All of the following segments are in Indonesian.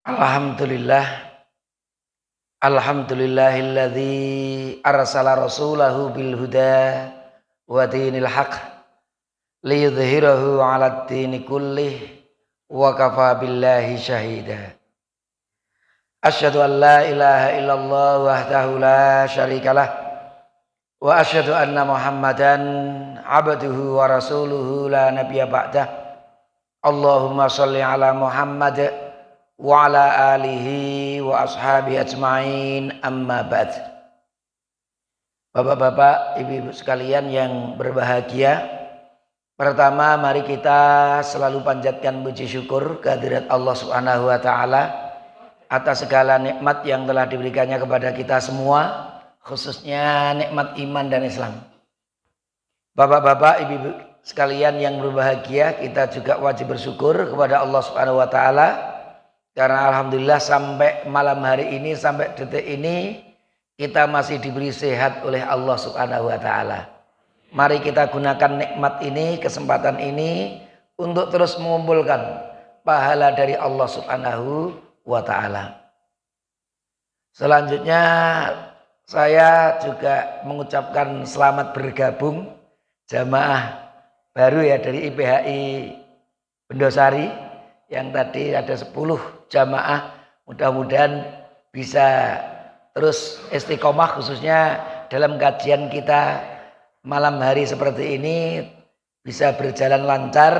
Alhamdulillah, alhamdulillahilladzi arsala rasulahu bil huda wa dinil haq liyudhhirahu 'alad dini kullih wa kafa billahi syahida. Asyhadu an la ilaha illallah wahdahu la syarikalah wa asyhadu anna Muhammadan 'abduhu wa rasuluhu la nabiyya ba'dah. Allahumma shalli ala Muhammad wa ala alihi wa ashabi ajma'in, amma ba'd. Bapak-bapak, ibu-ibu sekalian yang berbahagia, pertama mari kita selalu panjatkan puji syukur kehadirat Allah Subhanahu wa taala atas segala nikmat yang telah diberikannya kepada kita semua, khususnya nikmat iman dan Islam. Bapak-bapak, ibu-ibu sekalian yang berbahagia, kita juga wajib bersyukur kepada Allah Subhanahu wa taala karena alhamdulillah sampai malam hari ini, sampai detik ini kita masih diberi sehat oleh Allah Subhanahu wa taala. Mari kita gunakan nikmat ini, kesempatan ini untuk terus mengumpulkan pahala dari Allah Subhanahu wa taala. Selanjutnya saya juga mengucapkan selamat bergabung jamaah baru ya dari IPHI Bendosari. Yang tadi ada 10 jamaah, mudah-mudahan bisa terus istiqomah khususnya dalam kajian kita malam hari seperti ini bisa berjalan lancar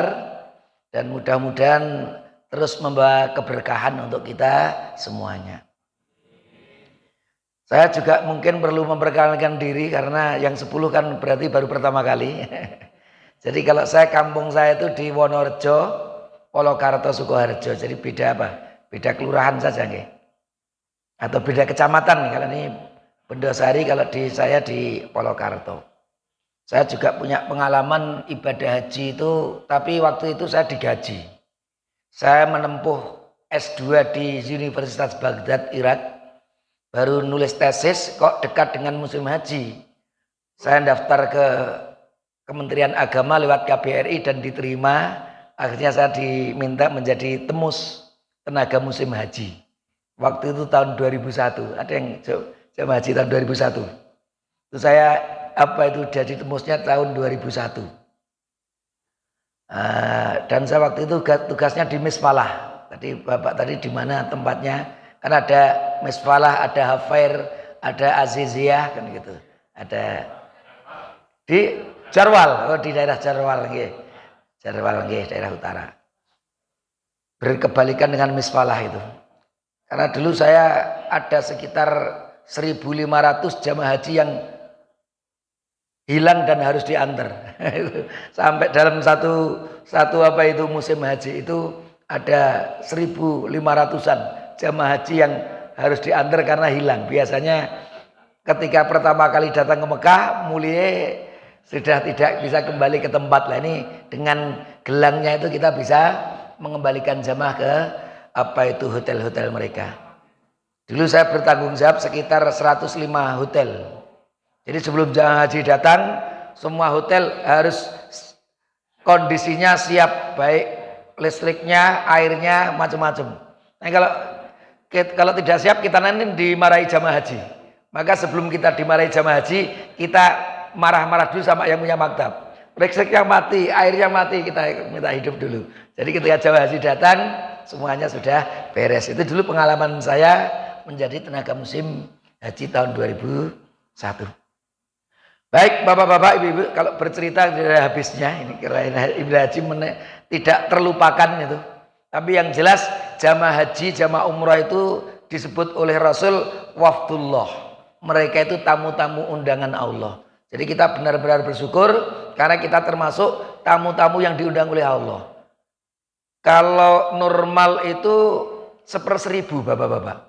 dan mudah-mudahan terus membawa keberkahan untuk kita semuanya. Saya juga mungkin perlu memperkenalkan diri karena yang 10 kan berarti baru pertama kali. Jadi kalau kampung saya itu di Wonorejo, Polokarto, Sukoharjo, jadi beda apa? Beda kelurahan saja nggih. Atau beda kecamatan nih, kalau ini Bendosari, kalau di saya di Polokarto. Saya juga punya pengalaman ibadah haji itu, tapi waktu itu saya digaji. Saya menempuh S2 di Universitas Baghdad, Irak. Baru nulis tesis kok dekat dengan musim haji. Saya daftar ke Kementerian Agama lewat KBRI dan diterima. Akhirnya saya diminta menjadi temus tenaga musim haji. Waktu itu tahun 2001. Ada yang jamaah haji tahun 2001. Itu saya jadi temusnya tahun 2001. Dan saya waktu itu tugasnya di Misfalah. Tadi Bapak tadi di mana tempatnya? Kan ada Misfalah, ada Hafair, ada Aziziyah kan gitu. Ada di Jarwal, di daerah Jarwal nggih. Jarwal nggih, daerah utara. Berkebalikan dengan Misfalah itu. Karena dulu saya ada sekitar 1.500 jamaah haji yang hilang dan harus diantar. Sampai dalam satu musim haji itu ada 1.500-an jamaah haji yang harus diantar karena hilang. Biasanya ketika pertama kali datang ke Mekah, mulia sudah tidak bisa kembali ke tempat lah. Ini dengan gelangnya itu kita bisa mengembalikan jamaah ke hotel-hotel mereka. Dulu saya bertanggung jawab sekitar 105 hotel. Jadi sebelum jamaah haji datang, semua hotel harus kondisinya siap, baik listriknya, airnya, macam-macam. Nah, kalau tidak siap kita nanti dimarahi jamaah haji. Maka sebelum kita dimarahi jamaah haji, kita marah-marah dulu sama yang punya maktab. Listriknya mati, airnya mati, kita minta hidup dulu. Jadi ketika jamaah haji datang, semuanya sudah beres. Itu dulu pengalaman saya menjadi tenaga musim haji tahun 2001. Baik bapak-bapak, ibu-ibu, kalau bercerita tidak habisnya. Ini kirain ibadah haji tidak terlupakan itu. Tapi yang jelas jamaah haji, jamaah umrah itu disebut oleh Rasul wafdullah. Mereka itu tamu-tamu undangan Allah. Jadi kita benar-benar bersyukur karena kita termasuk tamu-tamu yang diundang oleh Allah. Kalau normal itu 1/1000 bapak-bapak.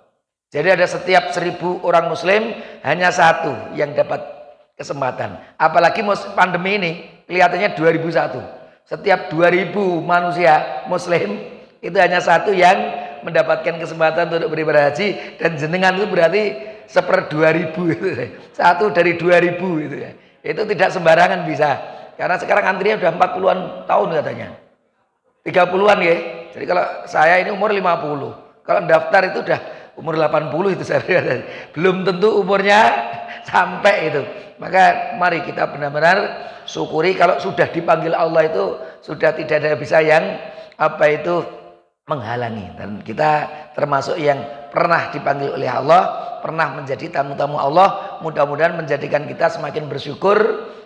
Jadi ada setiap 1000 orang muslim hanya 1 yang dapat kesempatan. Apalagi pandemi ini kelihatannya 2001. Setiap 2000 manusia muslim itu hanya 1 yang mendapatkan kesempatan untuk beribadah haji. Dan jenengan itu berarti 1/2000 itu. 1 dari 2000 itu ya. Itu tidak sembarangan bisa. Karena sekarang antrinya sudah 40-an tahun katanya. 30-an ya. Jadi kalau saya ini umur 50. Kalau daftar itu udah umur 80 itu saya belum tentu umurnya sampai itu. Maka mari kita benar-benar syukuri kalau sudah dipanggil Allah itu sudah tidak ada bisa yang menghalangi. Dan kita termasuk yang pernah dipanggil oleh Allah, pernah menjadi tamu-tamu Allah. Mudah-mudahan menjadikan kita semakin bersyukur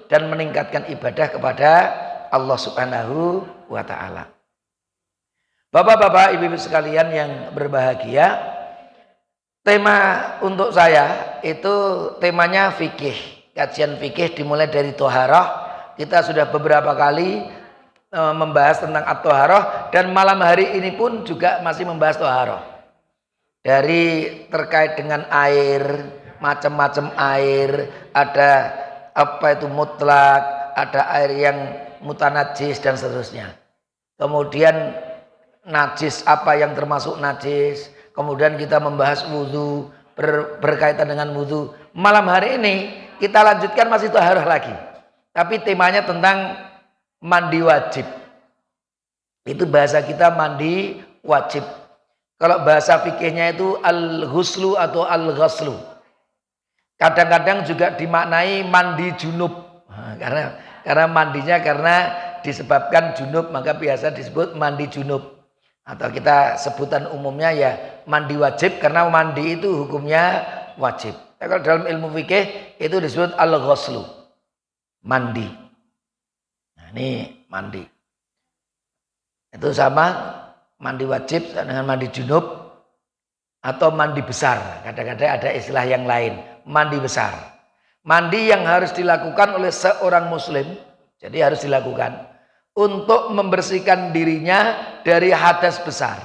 dan meningkatkan ibadah kepada Allah Subhanahu wa ta'ala. Bapak-bapak, ibu-ibu sekalian yang berbahagia, tema untuk saya itu temanya fikih. Kajian fikih dimulai dari toharoh. Kita sudah beberapa kali membahas tentang at-toharoh, dan malam hari ini pun juga masih membahas toharoh. Dari terkait dengan air, macam-macam air, ada mutlak, ada air yang mutanajis dan seterusnya. Kemudian najis, apa yang termasuk najis. Kemudian kita membahas wudhu, berkaitan dengan wudhu. Malam hari ini kita lanjutkan masih toharoh lagi, tapi temanya tentang mandi wajib. Itu bahasa kita mandi wajib. Kalau bahasa fikihnya itu al-ghuslu atau al-ghaslu. Kadang-kadang juga dimaknai mandi junub. Karena mandinya karena disebabkan junub, maka biasa disebut mandi junub. Atau kita sebutan umumnya ya mandi wajib, karena mandi itu hukumnya wajib. Kalau dalam ilmu fikih itu disebut al-ghuslu, mandi. Nah, ini mandi. Itu sama mandi wajib dengan mandi junub atau mandi besar. Kadang-kadang ada istilah yang lain, mandi besar. Mandi yang harus dilakukan oleh seorang muslim, jadi harus dilakukan untuk membersihkan dirinya dari hadas besar.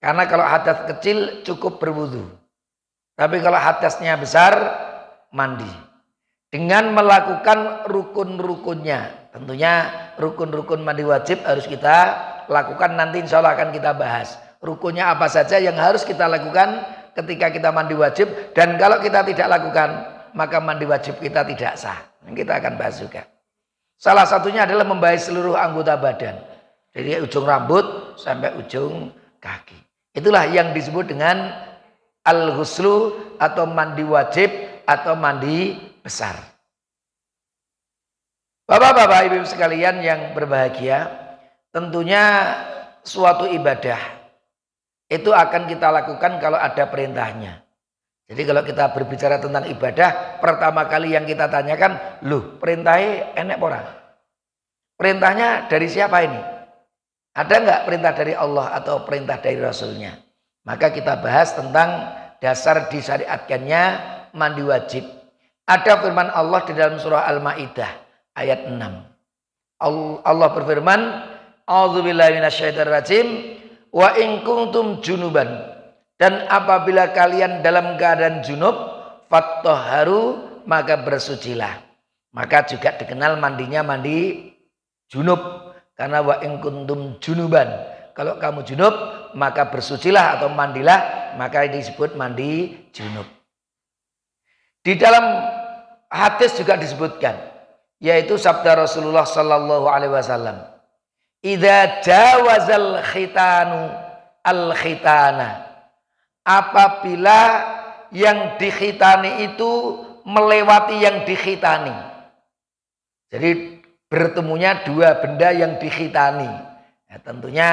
Karena kalau hadas kecil cukup berwudu. Tapi kalau hadasnya besar, mandi. Dengan melakukan rukun-rukunnya. Tentunya rukun-rukun mandi wajib harus kita lakukan, nanti insya Allah akan kita bahas. Rukunnya apa saja yang harus kita lakukan ketika kita mandi wajib. Dan kalau kita tidak lakukan, maka mandi wajib kita tidak sah. Kita akan bahas juga. Salah satunya adalah membasahi seluruh anggota badan. Dari ujung rambut sampai ujung kaki. Itulah yang disebut dengan al-ghuslu atau mandi wajib atau mandi besar. Bapak-bapak, ibu-ibu sekalian yang berbahagia, tentunya suatu ibadah itu akan kita lakukan kalau ada perintahnya. Jadi kalau kita berbicara tentang ibadah, pertama kali yang kita tanyakan, loh perintahnya enek orang? Perintahnya dari siapa ini? Ada nggak perintah dari Allah atau perintah dari Rasulnya? Maka kita bahas tentang dasar disyariatkannya mandi wajib. Ada firman Allah di dalam surah Al-Maidah ayat 6. Allah berfirman, a'udzubillahi minasyaitonirrajim, wa in kuntum junuban. Dan apabila kalian dalam keadaan junub, fattahharu, maka bersucilah. Maka juga dikenal mandinya mandi junub. Karena wa in kuntum junuban, kalau kamu junub maka bersucilah atau mandilah, maka disebut mandi junub. Di dalam hadis juga disebutkan, yaitu sabda Rasulullah sallallahu alaihi wasallam, idza jawazal khitanu al-khitana, apabila yang dikhitani itu melewati yang dikhitani. Jadi bertemunya dua benda yang dikhitani. Nah, tentunya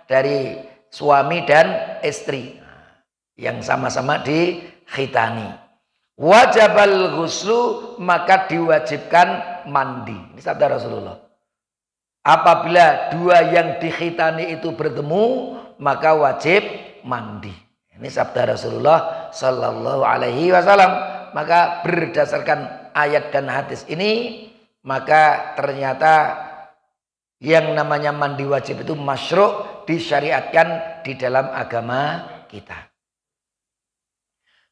dari suami dan istri yang sama-sama dikhitani. Wajabal ghuslu, maka diwajibkan mandi. Ini sabda Rasulullah. Apabila dua yang dikhitani itu bertemu, maka wajib mandi. Ini sabda Rasulullah sallallahu alaihi wasallam. Maka berdasarkan ayat dan hadis ini, maka ternyata yang namanya mandi wajib itu masyru', disyariatkan di dalam agama kita.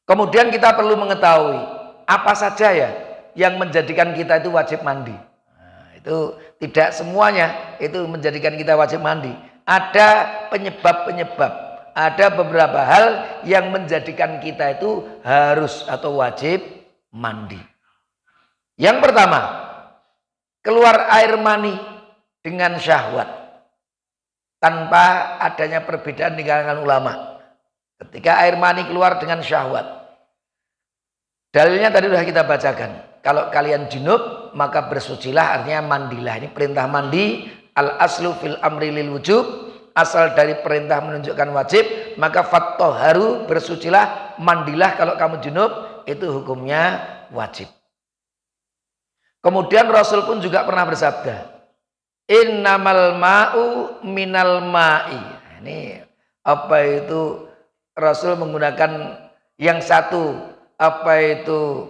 Kemudian kita perlu mengetahui apa saja ya yang menjadikan kita itu wajib mandi. Nah, itu tidak semuanya itu menjadikan kita wajib mandi. Ada penyebab-penyebab. Ada beberapa hal yang menjadikan kita itu harus atau wajib mandi. Yang pertama, keluar air mani dengan syahwat tanpa adanya perbedaan di kalangan ulama. Ketika air mani keluar dengan syahwat. Dalilnya tadi sudah kita bacakan. Kalau kalian junub maka bersucilah, artinya mandilah. Ini perintah mandi. Al aslu fil amri lil wujub. Asal dari perintah menunjukkan wajib. Maka fattoharu, bersucilah, mandilah kalau kamu junub. Itu hukumnya wajib. Kemudian Rasul pun juga pernah bersabda, innamal ma'u minal ma'i. Ini apa itu, Rasul menggunakan yang satu apa itu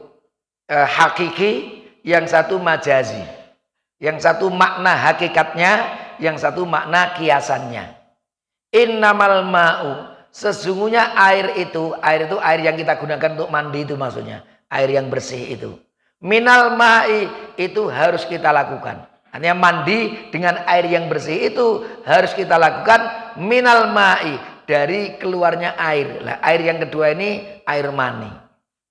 hakiki, yang satu majazi. Yang satu makna hakikatnya, yang satu makna kiasannya. Innamal ma'u, sesungguhnya air itu air yang kita gunakan untuk mandi itu maksudnya, air yang bersih itu. Minal ma'i, itu harus kita lakukan. Artinya mandi dengan air yang bersih itu harus kita lakukan. Minal ma'i, dari keluarnya air. Nah, air yang kedua ini air mani.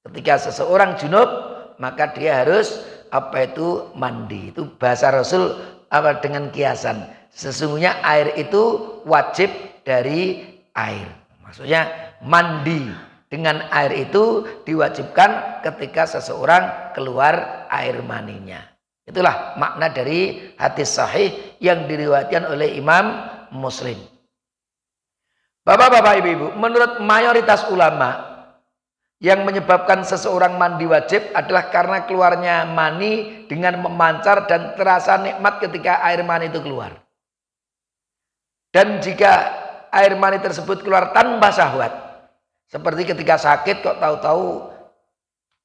Ketika seseorang junub maka dia harus apa itu mandi. Itu bahasa Rasul apa dengan kiasan. Sesungguhnya air itu wajib dari air. Maksudnya mandi dengan air itu diwajibkan ketika seseorang keluar air maninya. Itulah makna dari hadis sahih yang diriwayatkan oleh Imam Muslim. Bapak-bapak, ibu-ibu, menurut mayoritas ulama, yang menyebabkan seseorang mandi wajib adalah karena keluarnya mani dengan memancar dan terasa nikmat ketika air mani itu keluar. Dan jika air mani tersebut keluar tanpa syahwat, seperti ketika sakit kok tahu-tahu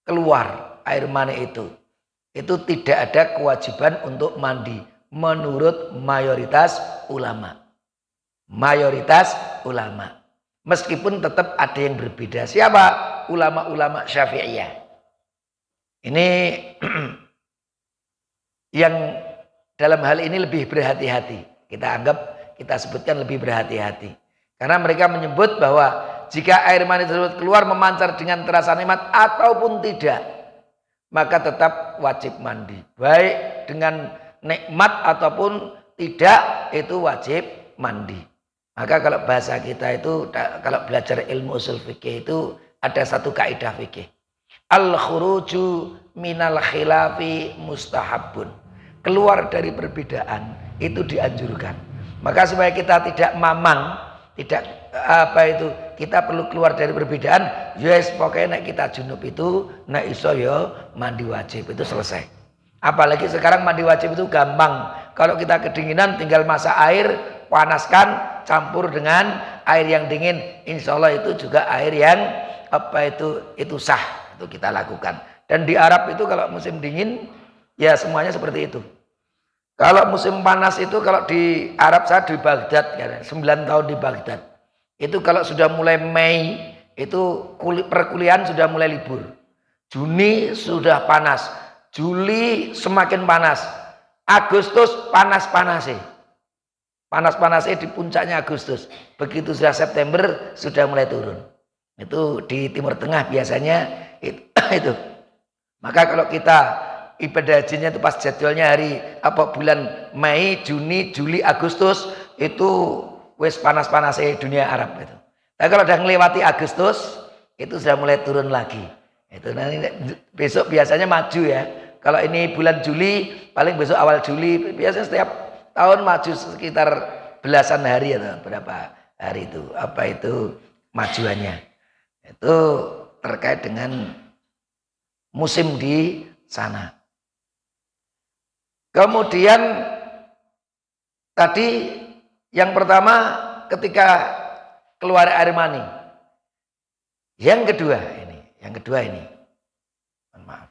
keluar air mani itu tidak ada kewajiban untuk mandi menurut mayoritas ulama. Mayoritas ulama. Meskipun tetap ada yang berbeda. Siapa? Ulama-ulama Syafi'iyah. Ini yang dalam hal ini lebih berhati-hati. Kita sebutkan lebih berhati-hati. Karena mereka menyebut bahwa jika air mani tersebut keluar memancar dengan terasa nikmat ataupun tidak, maka tetap wajib mandi. Baik dengan nikmat ataupun tidak, itu wajib mandi. Maka kalau bahasa kita itu, kalau belajar ilmu usul fikih itu ada satu kaidah fikih. Al-khuruju minal khilafi mustahabun. Keluar dari perbedaan itu dianjurkan. Maka supaya kita tidak mamang, tidak kita perlu keluar dari perbedaan. Yes, pokoknya nek kita junub itu nek iso ya mandi wajib, itu selesai. Apalagi sekarang mandi wajib itu gampang. Kalau kita kedinginan tinggal masak air, panaskan, campur dengan air yang dingin, insya Allah itu juga air yang itu sah. Itu kita lakukan. Dan di Arab itu kalau musim dingin ya semuanya seperti itu. Kalau musim panas itu, kalau di Arab, saya di Baghdad, 9 tahun di Baghdad. Itu kalau sudah mulai Mei, itu perkuliahan sudah mulai libur. Juni sudah panas. Juli semakin panas. Agustus panas-panasnya. Panas-panasnya di puncaknya Agustus. Begitu sudah September, sudah mulai turun. Itu di Timur Tengah biasanya itu. Maka kalau kita ibadah hajinya itu pas jadwalnya hari bulan Mei, Juni, Juli, Agustus, itu wis panas-panasnya dunia Arab itu. Tapi kalau udah melewati Agustus itu sudah mulai turun lagi. Itu nanti besok biasanya maju ya. Kalau ini bulan Juli, paling besok awal Juli, biasanya setiap tahun maju sekitar belasan hari atau berapa hari itu. Itu majuannya. Itu terkait dengan musim di sana. Kemudian tadi yang pertama ketika keluar air mani. Yang kedua ini. Maaf.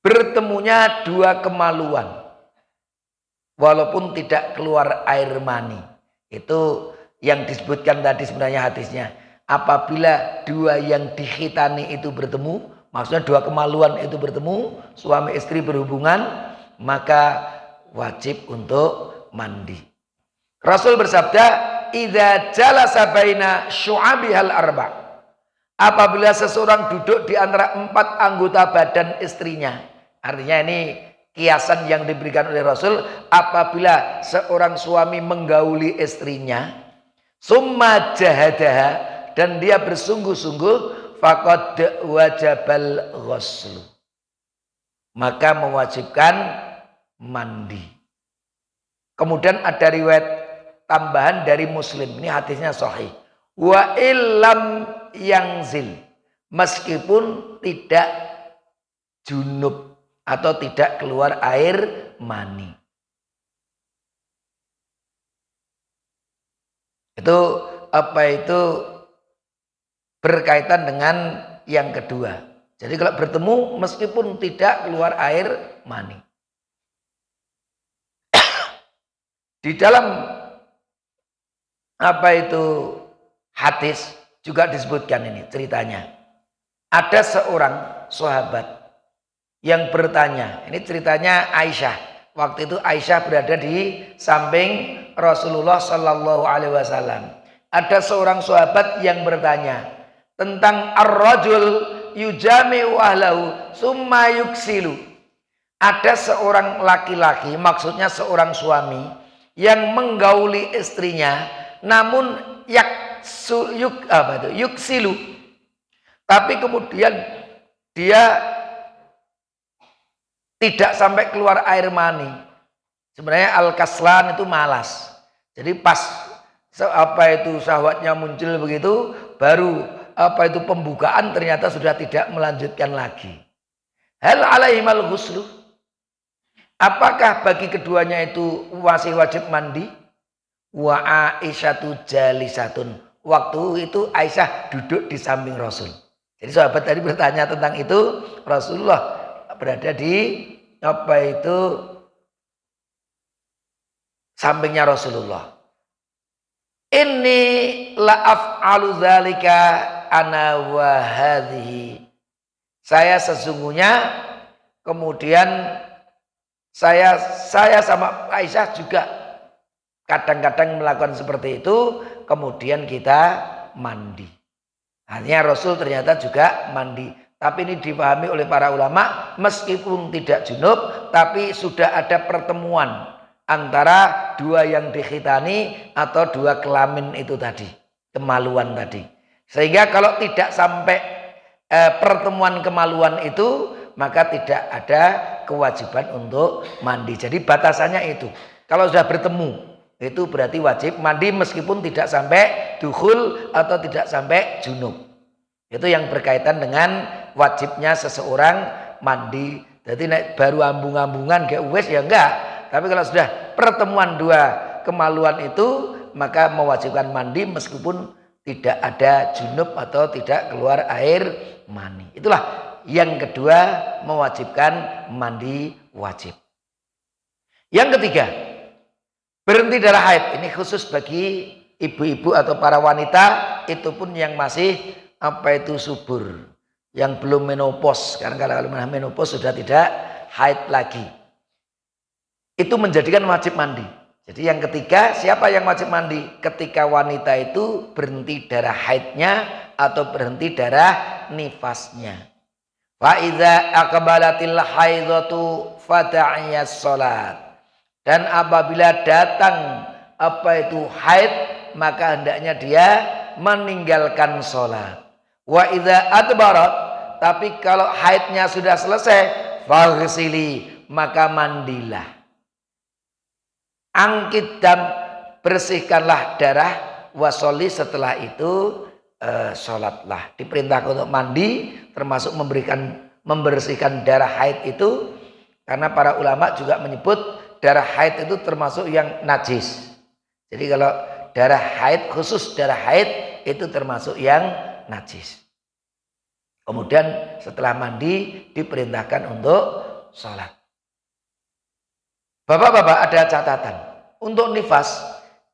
Bertemunya dua kemaluan. Walaupun tidak keluar air mani. Itu yang disebutkan tadi sebenarnya hadisnya. Apabila dua yang dikhitani itu bertemu, maksudnya dua kemaluan itu bertemu, suami istri berhubungan, maka wajib untuk mandi. Rasul bersabda, "Idza jalasa baina syu'abihal arba'." Apabila seseorang duduk di antara 4 anggota badan istrinya. Artinya ini kiasan yang diberikan oleh Rasul, apabila seorang suami menggauli istrinya, summa jahadaha, dan dia bersungguh-sungguh, faqad wajabal ghusl, maka mewajibkan mandi. Kemudian ada riwayat tambahan dari Muslim, ini hadisnya sahih, wa illam yangzil, meskipun tidak junub atau tidak keluar air mani. Itu berkaitan dengan yang kedua. Jadi kalau bertemu meskipun tidak keluar air mani. Di dalam hadis juga disebutkan ini ceritanya. Ada seorang sahabat yang bertanya. Ini ceritanya Aisyah. Waktu itu Aisyah berada di samping Rasulullah Shallallahu Alaihi Wasallam. Ada seorang sahabat yang bertanya tentang ar-rajul yujami'u ahlahu summa yuksilu. Ada seorang laki-laki, maksudnya seorang suami yang menggauli istrinya, namun yuksilu, tapi kemudian dia tidak sampai keluar air mani. Sebenarnya al-kaslan itu malas. Jadi pas syahwatnya muncul begitu, baru pembukaan ternyata sudah tidak melanjutkan lagi. Hal alaihimal ghuslu, apakah bagi keduanya itu masih wajib mandi? Wa Aisyatu jalisatun, waktu itu Aisyah duduk di samping Rasul. Jadi sahabat tadi bertanya tentang itu, Rasulullah berada di sampingnya Rasulullah. Inni la af'alu dzalika ana wa hadhihi. Saya sesungguhnya, kemudian saya sama Aisyah juga kadang-kadang melakukan seperti itu, kemudian kita mandi. Artinya Rasul ternyata juga mandi. Tapi ini dipahami oleh para ulama, meskipun tidak junub, tapi sudah ada pertemuan antara dua yang dikhitani atau dua kelamin itu tadi, kemaluan tadi. Sehingga kalau tidak sampai pertemuan kemaluan itu, maka tidak ada kewajiban untuk mandi. Jadi batasannya itu. Kalau sudah bertemu, itu berarti wajib mandi meskipun tidak sampai dukhul atau tidak sampai junub. Itu yang berkaitan dengan wajibnya seseorang mandi. Jadi baru ambung-ambungan kayak wes ya enggak. Tapi kalau sudah pertemuan dua kemaluan itu, maka mewajibkan mandi meskipun tidak ada junub atau tidak keluar air mani. Itulah yang kedua, mewajibkan mandi wajib. Yang ketiga, berhenti darah haid. Ini khusus bagi ibu-ibu atau para wanita, itu pun yang masih subur, yang belum menopause. Karena kalau menopause sudah tidak haid lagi. Itu menjadikan wajib mandi. Jadi yang ketiga, siapa yang wajib mandi? Ketika wanita itu berhenti darah haidnya atau berhenti darah nifasnya. Fa idza aqbalatil haidatu fada'iyas salat. Dan apabila datang haid, maka hendaknya dia meninggalkan salat. Wa idza adbarat, tapi kalau haidnya sudah selesai, faghsili, maka mandilah. Angkit dam, bersihkanlah darah, wasoli, setelah itu sholatlah. Diperintahkan untuk mandi, termasuk membersihkan darah haid itu, karena para ulama juga menyebut darah haid itu termasuk yang najis. Jadi kalau darah haid, khusus darah haid itu termasuk yang najis. Kemudian setelah mandi diperintahkan untuk sholat. Bapak-bapak, ada catatan. Untuk nifas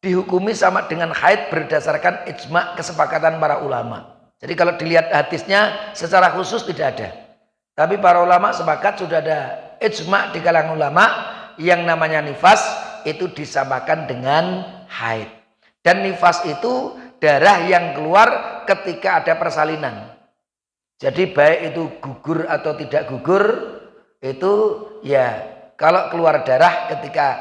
dihukumi sama dengan haid berdasarkan ijma' kesepakatan para ulama. Jadi kalau dilihat hadisnya secara khusus tidak ada. Tapi para ulama sepakat, sudah ada ijma' di kalangan ulama, yang namanya nifas itu disamakan dengan haid. Dan nifas itu darah yang keluar ketika ada persalinan. Jadi baik itu gugur atau tidak gugur, itu ya kalau keluar darah ketika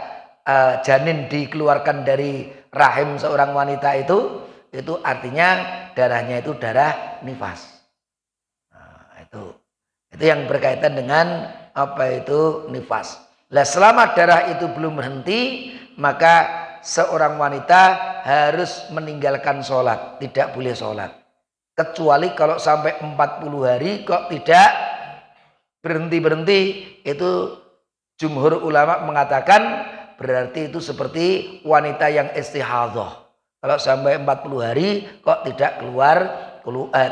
janin dikeluarkan dari rahim seorang wanita itu artinya darahnya itu darah nifas. Nah, itu yang berkaitan dengan apa itu nifas. Nah, selama darah itu belum berhenti, maka seorang wanita harus meninggalkan sholat, tidak boleh sholat. Kecuali kalau sampai 40 hari kok tidak berhenti-berhenti, itu jumhur ulama mengatakan berarti itu seperti wanita yang istihadhah. Kalau sampai 40 hari kok tidak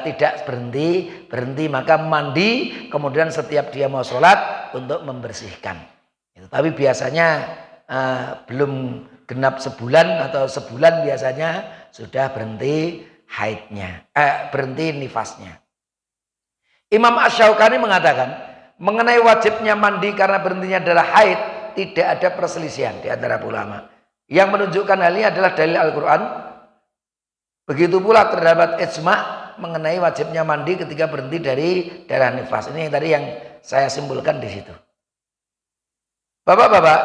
tidak berhenti, maka mandi, kemudian setiap dia mau sholat untuk membersihkan. Tapi biasanya belum genap sebulan atau sebulan biasanya sudah berhenti haidnya, berhenti nifasnya. Imam Asy-Syaukani mengatakan mengenai wajibnya mandi karena berhentinya darah haid tidak ada perselisihan di antara ulama. Yang menunjukkan hal ini adalah dalil Al-Quran. Begitu pula terdapat ijma mengenai wajibnya mandi ketika berhenti dari darah nifas. Ini tadi yang saya simpulkan di situ. Bapak-bapak,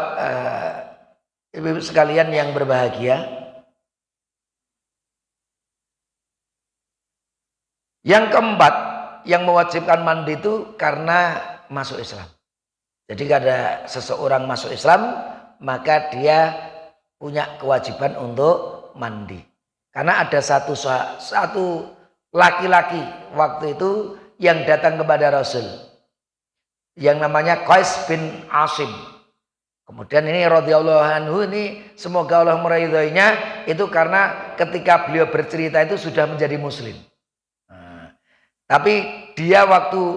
ibu-ibu sekalian yang berbahagia, yang keempat yang mewajibkan mandi itu karena masuk Islam. Jadi kada seseorang masuk Islam, maka dia punya kewajiban untuk mandi. Karena ada satu laki-laki waktu itu yang datang kepada Rasul, yang namanya Qais bin Asim. Kemudian ini radhiyallahu anhu, ini semoga Allah meridhoinya, itu karena ketika beliau bercerita itu sudah menjadi muslim. Tapi dia waktu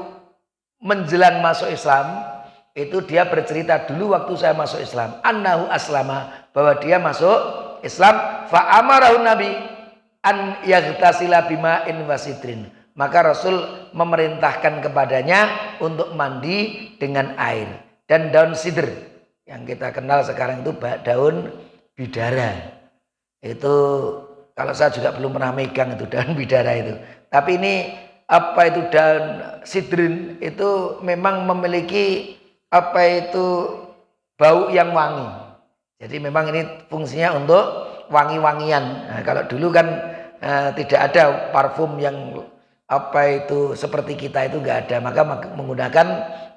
menjelang masuk Islam, itu dia bercerita dulu waktu saya masuk Islam, annahu aslama, bahwa dia masuk Islam, fa amarahu nabi an yaghtasila bima'in wasidrin. Maka Rasul memerintahkan kepadanya untuk mandi dengan air dan daun sidr, yang kita kenal sekarang itu daun bidara. Itu kalau saya juga belum pernah megang itu daun bidara itu. Tapi ini apa itu daun sidrin itu memang memiliki apa itu bau yang wangi. Jadi memang ini fungsinya untuk wangi-wangian. Nah, kalau dulu kan tidak ada parfum yang apa itu seperti kita itu enggak ada, maka menggunakan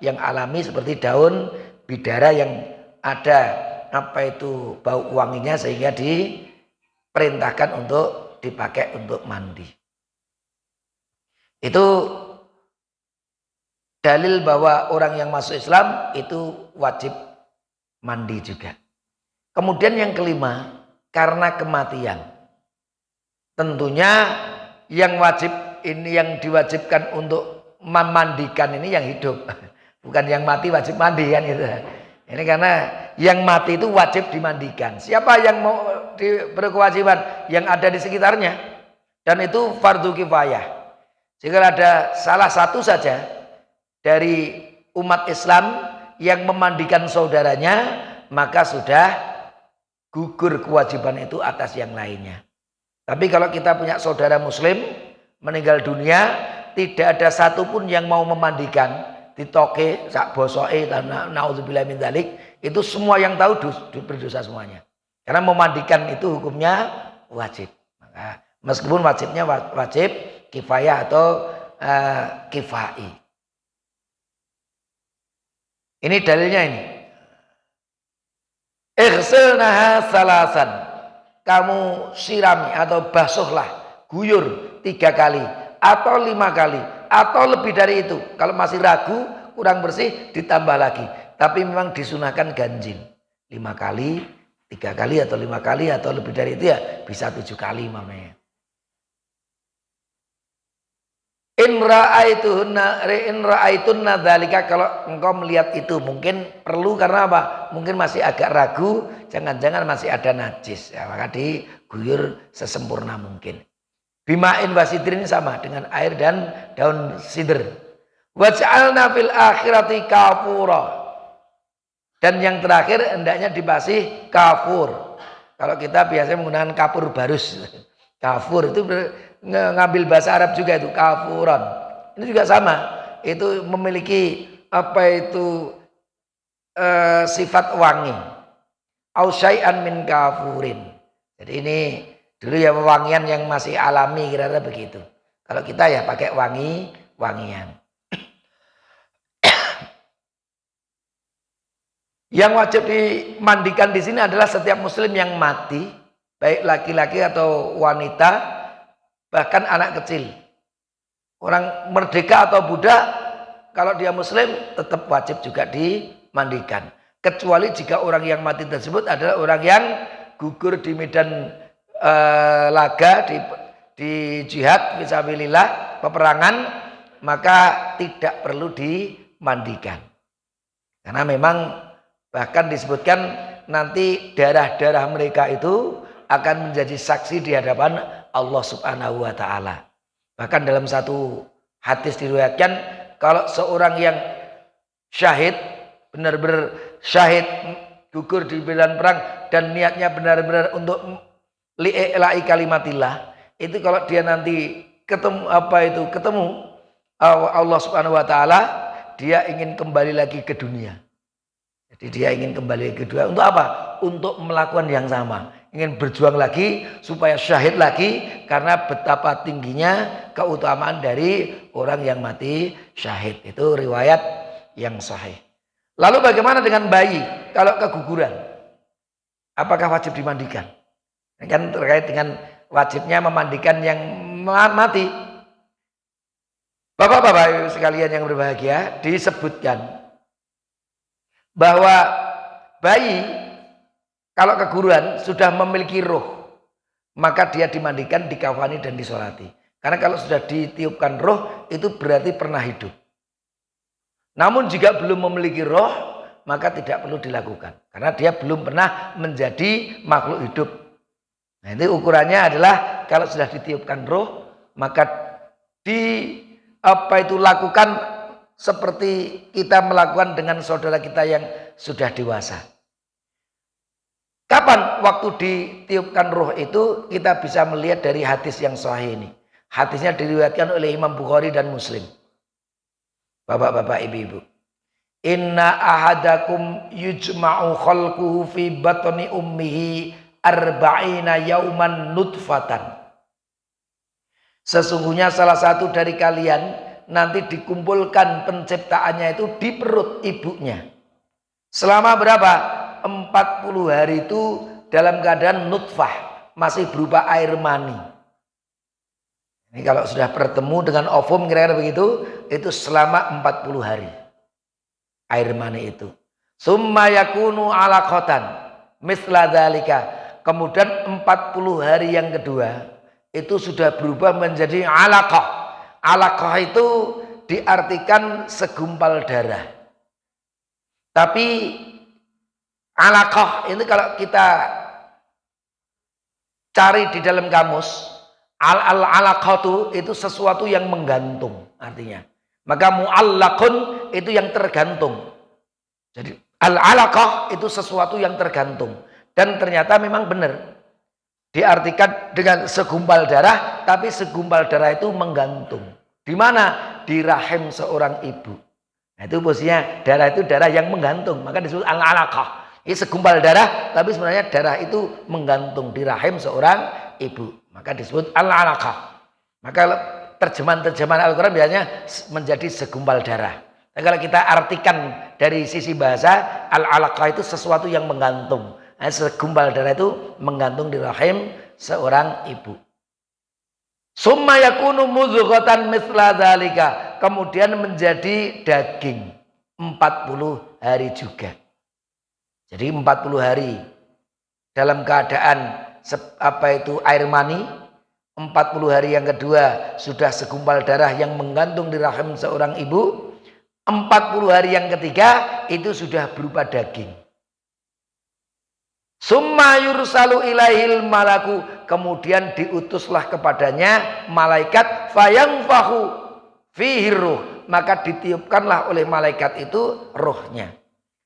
yang alami seperti daun bidara yang ada apa itu bau wanginya, sehingga diperintahkan untuk dipakai untuk mandi. Itu dalil bahwa orang yang masuk Islam itu wajib mandi juga. Kemudian yang kelima, karena kematian. Tentunya yang wajib ini, yang diwajibkan untuk memandikan ini yang hidup. Bukan yang mati wajib mandi kan gitu. Ini karena yang mati itu wajib dimandikan. Siapa yang mau berkewajiban? Yang ada di sekitarnya. Dan itu fardu kifayah. Jika ada salah satu saja dari umat Islam yang memandikan saudaranya, maka sudah gugur kewajiban itu atas yang lainnya. Tapi kalau kita punya saudara muslim meninggal dunia, tidak ada satupun yang mau memandikan, ditoke sak bosoke naudzubillah min dzalik, itu semua yang tahu berdosa semuanya. Karena memandikan itu hukumnya wajib. Maka meskipun wajibnya wajib kifayah atau kifai. Ini dalilnya ini. Ighsilnaha salasan. Kamu sirami atau basuhlah, guyur 3 kali atau 5 kali atau lebih dari itu. Kalau masih ragu, kurang bersih, ditambah lagi. Tapi memang disunahkan ganjil. 5 kali, 3 kali atau 5 kali atau lebih dari itu ya bisa 7 kali mamanya. In ra'aitunna dzalika, kalau engkau melihat itu, mungkin perlu karena apa? Mungkin masih agak ragu, jangan-jangan masih ada najis, ya, maka diguyur sesempurna mungkin. Bima'in wasidrin sama dengan air dan daun sidr. Waj'alna fil akhirati kafura. Dan yang terakhir hendaknya dibasih kafur. Kalau kita biasanya menggunakan kapur barus. Kafur itu ngambil bahasa Arab juga itu kafuran. Ini juga sama. Itu memiliki apa itu sifat wangi. Au syai'an min kafurin. Jadi ini Dulu ya wangian yang masih alami kira-kira begitu. Kalau kita ya pakai wangian. Yang wajib dimandikan di sini adalah setiap muslim yang mati, baik laki-laki atau wanita, bahkan anak kecil. Orang merdeka atau budak, kalau dia muslim tetap wajib juga dimandikan. Kecuali jika orang yang mati tersebut adalah orang yang gugur di medan laga, di jihad fisabilillah, peperangan, maka tidak perlu dimandikan. Karena memang bahkan disebutkan nanti darah-darah mereka itu akan menjadi saksi di hadapan Allah Subhanahu wa taala. Bahkan dalam satu hadis diriwayatkan kalau seorang yang syahid, benar-benar syahid, gugur di medan perang dan niatnya benar-benar untuk li'i'la'i kalimatillah, itu kalau dia nanti ketemu Allah Subhanahu wa taala, dia ingin kembali lagi ke dunia. Jadi dia ingin kembali ke dunia untuk apa? Untuk melakukan yang sama. Ingin berjuang lagi supaya syahid lagi, karena betapa tingginya keutamaan dari orang yang mati syahid. Itu riwayat yang sahih. Lalu bagaimana dengan bayi kalau keguguran? Apakah wajib dimandikan? Kan terkait dengan wajibnya memandikan yang mati. Bapak-bapak sekalian yang berbahagia, disebutkan bahwa bayi kalau keguguran sudah memiliki roh, maka dia dimandikan, dikafani dan disolati. Karena kalau sudah ditiupkan roh, itu berarti pernah hidup. Namun jika belum memiliki roh, maka tidak perlu dilakukan. Karena dia belum pernah menjadi makhluk hidup. Nah, itu ukurannya adalah kalau sudah ditiupkan roh, maka lakukan seperti kita melakukan dengan saudara kita yang sudah dewasa. Kapan waktu ditiupkan roh itu? Kita bisa melihat dari hadis yang sahih ini. Hadisnya diriwayatkan oleh Imam Bukhari dan Muslim. Bapak-bapak, ibu-ibu. Inna ahadakum yujma'u khalquhu fi batni ummihi arba'ina yauman nutfatan. Sesungguhnya salah satu dari kalian nanti dikumpulkan penciptaannya itu di perut ibunya. Selama berapa? 40 hari itu dalam keadaan nutfah, masih berupa air mani. Ini kalau sudah bertemu dengan ovum kira-kira begitu, itu selama 40 hari. Air mani itu. Summa yakunu alaqatan misla dzalika. Kemudian 40 hari yang kedua itu sudah berubah menjadi alaqah. Alaqah itu diartikan segumpal darah. Tapi alaqah ini kalau kita cari di dalam kamus, alaqatu itu sesuatu yang menggantung artinya. Maka mu'allaqun itu yang tergantung. Jadi al-alaqah itu sesuatu yang tergantung. Dan ternyata memang benar. Diartikan dengan segumpal darah, tapi segumpal darah itu menggantung. Di mana? Di rahim seorang ibu. Nah, itu posisinya darah itu darah yang menggantung, maka disebut al-alaqah. Ini segumpal darah, tapi sebenarnya darah itu menggantung di rahim seorang ibu, maka disebut al-alaqah. Maka terjemahan Al-Quran biasanya menjadi segumpal darah. Nah, kalau kita artikan dari sisi bahasa, al-alaqah itu sesuatu yang menggantung. Nah, segumpal darah itu menggantung di rahim seorang ibu. Summa yakunu mudghatan mithla dzalika, kemudian menjadi daging 40 hari juga. Jadi 40 hari dalam keadaan air mani, 40 hari yang kedua sudah segumpal darah yang menggantung di rahim seorang ibu, 40 hari yang ketiga itu sudah berupa daging. Summa yursalu ilaihil malaku, kemudian diutuslah kepadanya malaikat fayangfahu fihi ruh, maka ditiupkanlah oleh malaikat itu rohnya,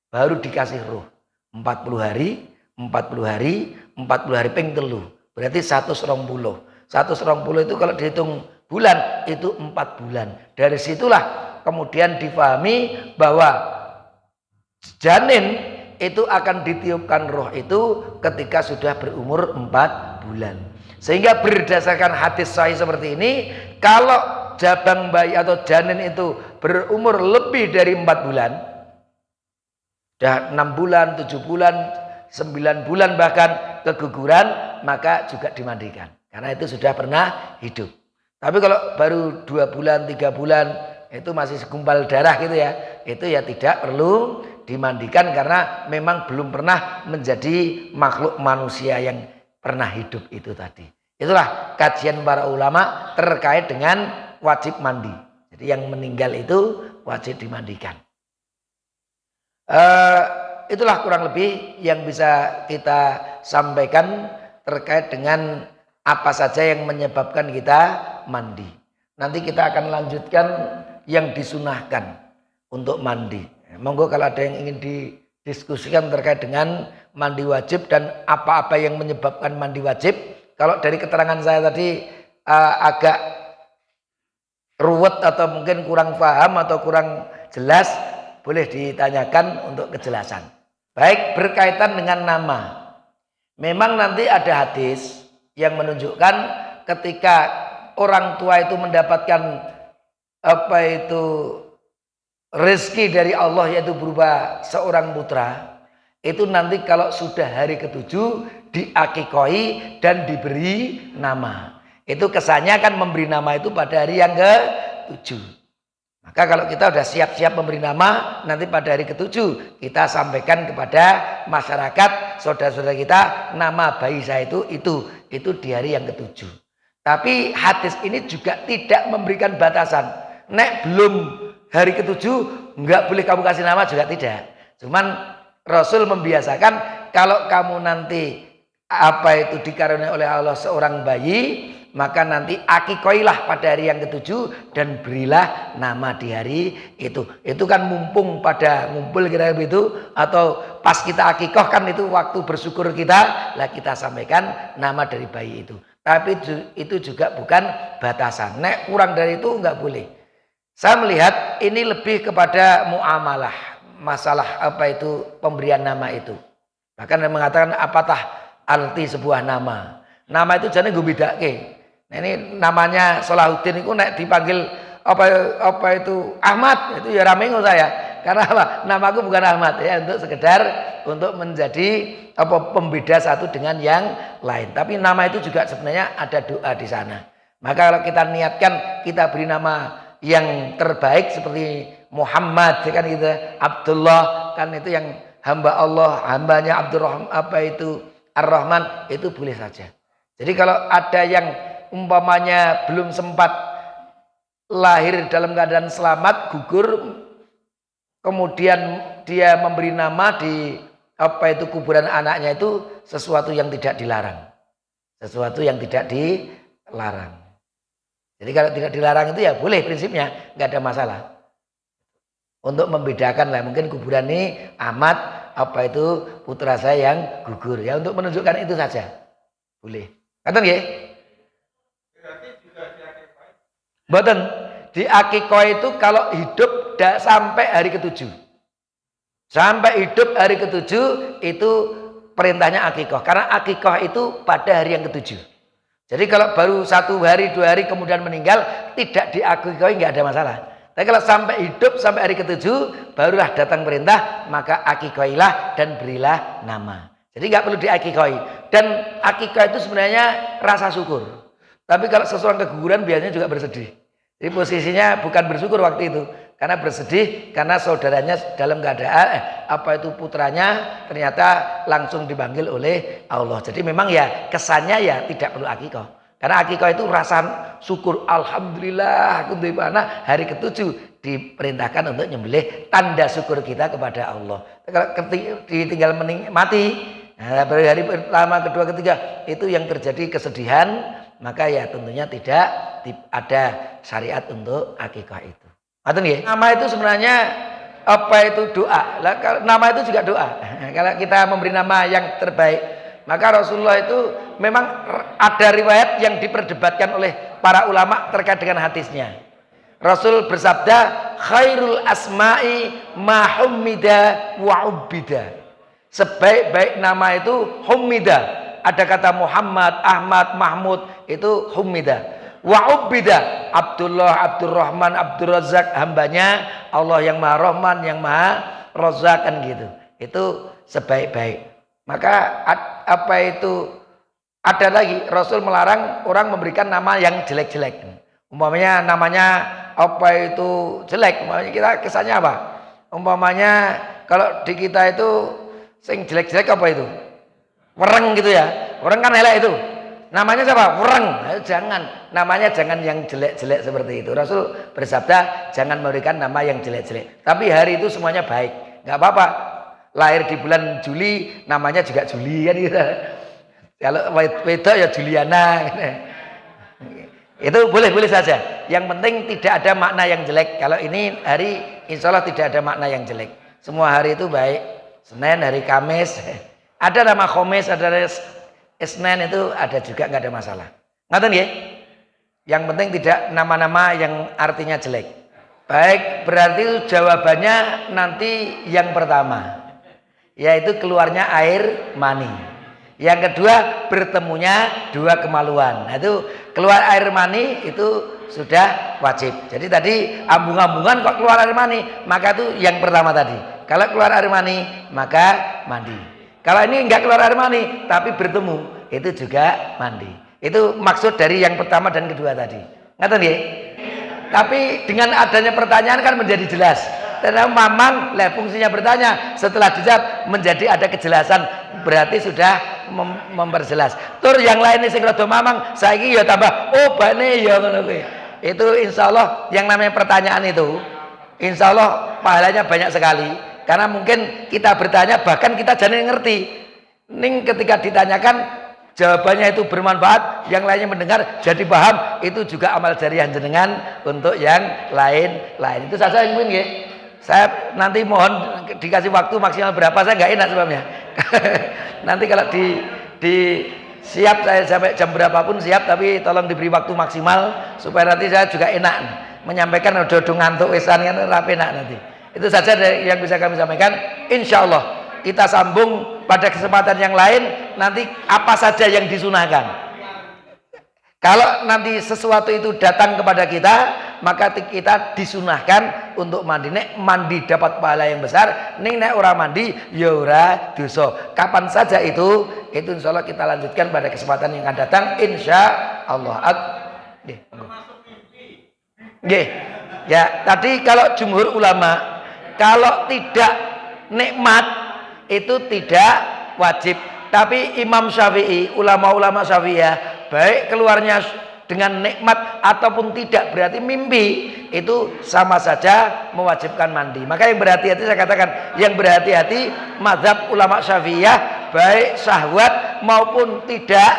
baru dikasih roh. 40 hari, 40 hari, 40 hari ping telu, berarti 120. 120 itu kalau dihitung bulan itu 4 bulan. Dari situlah kemudian difahami bahwa janin itu akan ditiupkan roh itu ketika sudah berumur 4 bulan. Sehingga berdasarkan hadis sahih seperti ini, kalau jabang bayi atau janin itu berumur lebih dari 4 bulan, sudah 6 bulan, 7 bulan, 9 bulan bahkan keguguran, maka juga dimandikan. Karena itu sudah pernah hidup. Tapi kalau baru 2 bulan, 3 bulan, itu masih segumpal darah gitu ya, itu ya tidak perlu dimandikan karena memang belum pernah menjadi makhluk manusia yang pernah hidup itu tadi. Itulah kajian para ulama terkait dengan wajib mandi. Jadi yang meninggal itu wajib dimandikan. Itulah kurang lebih yang bisa kita sampaikan terkait dengan apa saja yang menyebabkan kita mandi. Nanti kita akan lanjutkan yang disunahkan untuk mandi. Monggo kalau ada yang ingin didiskusikan terkait dengan mandi wajib dan apa-apa yang menyebabkan mandi wajib. Kalau dari keterangan saya tadi agak ruwet atau mungkin kurang paham atau kurang jelas, boleh ditanyakan untuk kejelasan. Baik, berkaitan dengan nama. Memang nanti ada hadis yang menunjukkan ketika orang tua itu mendapatkan rezeki dari Allah, yaitu berupa seorang putra, itu nanti kalau sudah hari ke-7 diakikoi dan diberi nama. Itu kesannya kan memberi nama itu pada hari yang ke-7. Maka kalau kita sudah siap-siap memberi nama, nanti pada hari ke-7 kita sampaikan kepada masyarakat, saudara-saudara kita, nama bayi saya itu di hari yang ke-7. Tapi hadis ini juga tidak memberikan batasan. Nek belum hari ke-7 enggak boleh kamu kasih nama, juga tidak. Cuman Rasul membiasakan kalau kamu nanti dikaruniai oleh Allah seorang bayi, maka nanti akikoilah pada hari yang ke-7 dan berilah nama di hari itu. Itu kan mumpung pada ngumpul kira itu, atau pas kita akikoh kan itu waktu bersyukur kita, lah kita sampaikan nama dari bayi itu. Tapi itu juga bukan batasan. Nek kurang dari itu enggak boleh. Saya melihat ini lebih kepada muamalah, masalah pemberian nama itu. Bahkan mengatakan apatah arti sebuah nama. Nama itu jane gue bedake. Nah, ini namanya Salahuddin itu nek dipanggil Ahmad, itu ya ramengo saya. Karena apa? Namaku bukan Ahmad ya, untuk sekedar untuk menjadi pembeda satu dengan yang lain. Tapi nama itu juga sebenarnya ada doa di sana. Maka kalau kita niatkan kita beri nama yang terbaik seperti Muhammad kan gitu, Abdullah kan itu yang hamba Allah, hambanya Abdurrahman Ar-Rahman, itu boleh saja. Jadi kalau ada yang umpamanya belum sempat lahir dalam keadaan selamat, gugur, kemudian dia memberi nama di kuburan anaknya, itu sesuatu yang tidak dilarang. Sesuatu yang tidak dilarang. Jadi kalau tidak dilarang itu ya boleh prinsipnya, nggak ada masalah. Untuk membedakan lah, mungkin kuburan ini Ahmad, putra saya yang gugur, ya untuk menunjukkan itu saja. Boleh. Kata nggih? Berarti juga diakikoi. Mboten. Diakikoi itu kalau hidup sampai hari ke-7. Sampai hidup hari ke-7 itu perintahnya akikoh. Karena akikoh itu pada hari yang ke-7. Jadi kalau baru 1 hari 2 hari kemudian meninggal, tidak diakikoi, nggak ada masalah. Tapi kalau sampai hidup sampai hari ke-7 barulah datang perintah, maka akikoilah dan berilah nama. Jadi nggak perlu diakikoi. Dan akikah itu sebenarnya rasa syukur. Tapi kalau seseorang keguguran biasanya juga bersedih. Jadi posisinya bukan bersyukur waktu itu, karena bersedih karena saudaranya dalam keadaan putranya ternyata langsung dipanggil oleh Allah. Jadi memang ya kesannya ya tidak perlu akikah. Karena akikah itu rasa syukur, alhamdulillah aku di mana hari ke-7 diperintahkan untuk nyembelih, tanda syukur kita kepada Allah. Kalau ditinggal mati, nah, hari pertama, kedua, ketiga itu yang terjadi kesedihan, maka ya tentunya tidak ada syariat untuk akikah itu. Ngerti nggih? Nama itu sebenarnya doa. Nama itu juga doa. Kalau kita memberi nama yang terbaik, maka Rasulullah itu memang ada riwayat yang diperdebatkan oleh para ulama terkait dengan hadisnya. Rasul bersabda, khairul asma'i ma hummida wa ubbida. Sebaik-baik nama itu hummida, ada kata Muhammad, Ahmad, Mahmud, itu humida. Wa ubida, Abdullah, Abdurrahman, Abdurrazzaq, hambanya Allah yang Maha Rahman, yang Maha Razzaq, kan gitu. Itu sebaik-baik. Maka apa itu, ada lagi Rasul melarang orang memberikan nama yang jelek-jelek. Umpamanya namanya apa itu jelek, umpamanya kita kesannya apa? Umpamanya kalau di kita itu sing jelek-jelek apa itu? Wereng gitu ya. Wereng kan elek itu. Namanya siapa? Wereng. Jangan, namanya jangan yang jelek-jelek seperti itu. Rasul bersabda jangan memberikan nama yang jelek-jelek. Tapi hari itu semuanya baik. Enggak apa-apa. Lahir di bulan Juli namanya juga Juli kan gitu. Kalau wedok ya Juliana gitu. Itu boleh-boleh saja. Yang penting tidak ada makna yang jelek. Kalau ini hari insya Allah tidak ada makna yang jelek. Semua hari itu baik. Senin, hari Kamis. Ada nama Khamis, ada Isnin, itu ada juga, nggak ada masalah. Ngerti ya? Yang penting tidak nama-nama yang artinya jelek. Baik, berarti jawabannya nanti yang pertama. Yaitu keluarnya air mani. Yang kedua, bertemunya dua kemaluan. Nah, itu keluar air mani itu sudah wajib. Jadi tadi ambung-ambungan kok keluar air mani, maka itu yang pertama tadi. Kalau keluar air mani, maka mandi. Kalau ini enggak keluar air mani, tapi bertemu, itu juga mandi. Itu maksud dari yang pertama dan kedua tadi. Ngerti nggih? Tapi dengan adanya pertanyaan kan menjadi jelas. Karena mamang, fungsinya bertanya, setelah dijawab menjadi ada kejelasan, berarti sudah memperjelas. Tur yang lain sing rada mamang, saiki ya tambah oh bane ya ngono kuwi. Itu insya Allah yang namanya pertanyaan itu, insya Allah pahalanya banyak sekali. Karena mungkin kita bertanya bahkan kita jangan ngerti. Ning ketika ditanyakan jawabannya itu bermanfaat, yang lainnya mendengar jadi paham, itu juga amal jariah jenengan untuk yang lain-lain. Itu saja yang mungkin ya. Saya nanti mohon dikasih waktu maksimal berapa, saya nggak enak sebabnya. Nanti kalau di siap saya sampai jam berapapun siap, tapi tolong diberi waktu maksimal supaya nanti saya juga enak menyampaikan. Udah ngantuk wesan kan rapi enak nanti. Itu saja yang bisa kami sampaikan. Insya Allah kita sambung pada kesempatan yang lain. Nanti apa saja yang disunahkan. Kalau nanti sesuatu itu datang kepada kita, maka kita disunahkan untuk mandi. Nek mandi dapat pahala yang besar. Nek ora mandi ya ora dosa. Kapan saja itu insya Allah kita lanjutkan pada kesempatan yang akan datang. Insya Allah. Ya, tadi kalau jumhur ulama, kalau tidak nikmat itu tidak wajib. Tapi Imam Syafi'i, ulama-ulama Syafi'iyah, baik keluarnya dengan nikmat ataupun tidak, berarti mimpi, itu sama saja mewajibkan mandi. Maka yang berhati-hati, saya katakan yang berhati-hati mazhab ulama Syafi'iyah, baik syahwat maupun tidak,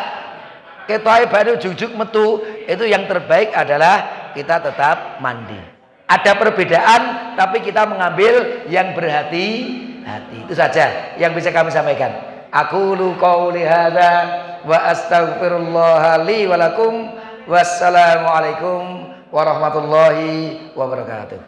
ketoai baru jujuk metu, itu yang terbaik adalah kita tetap mandi. Ada perbedaan, tapi kita mengambil yang berhati-hati. Itu saja yang bisa kami sampaikan. Aqulu qouli hadza wa astaghfirullah li wa lakum. Wassalamualaikum warahmatullahi wabarakatuh.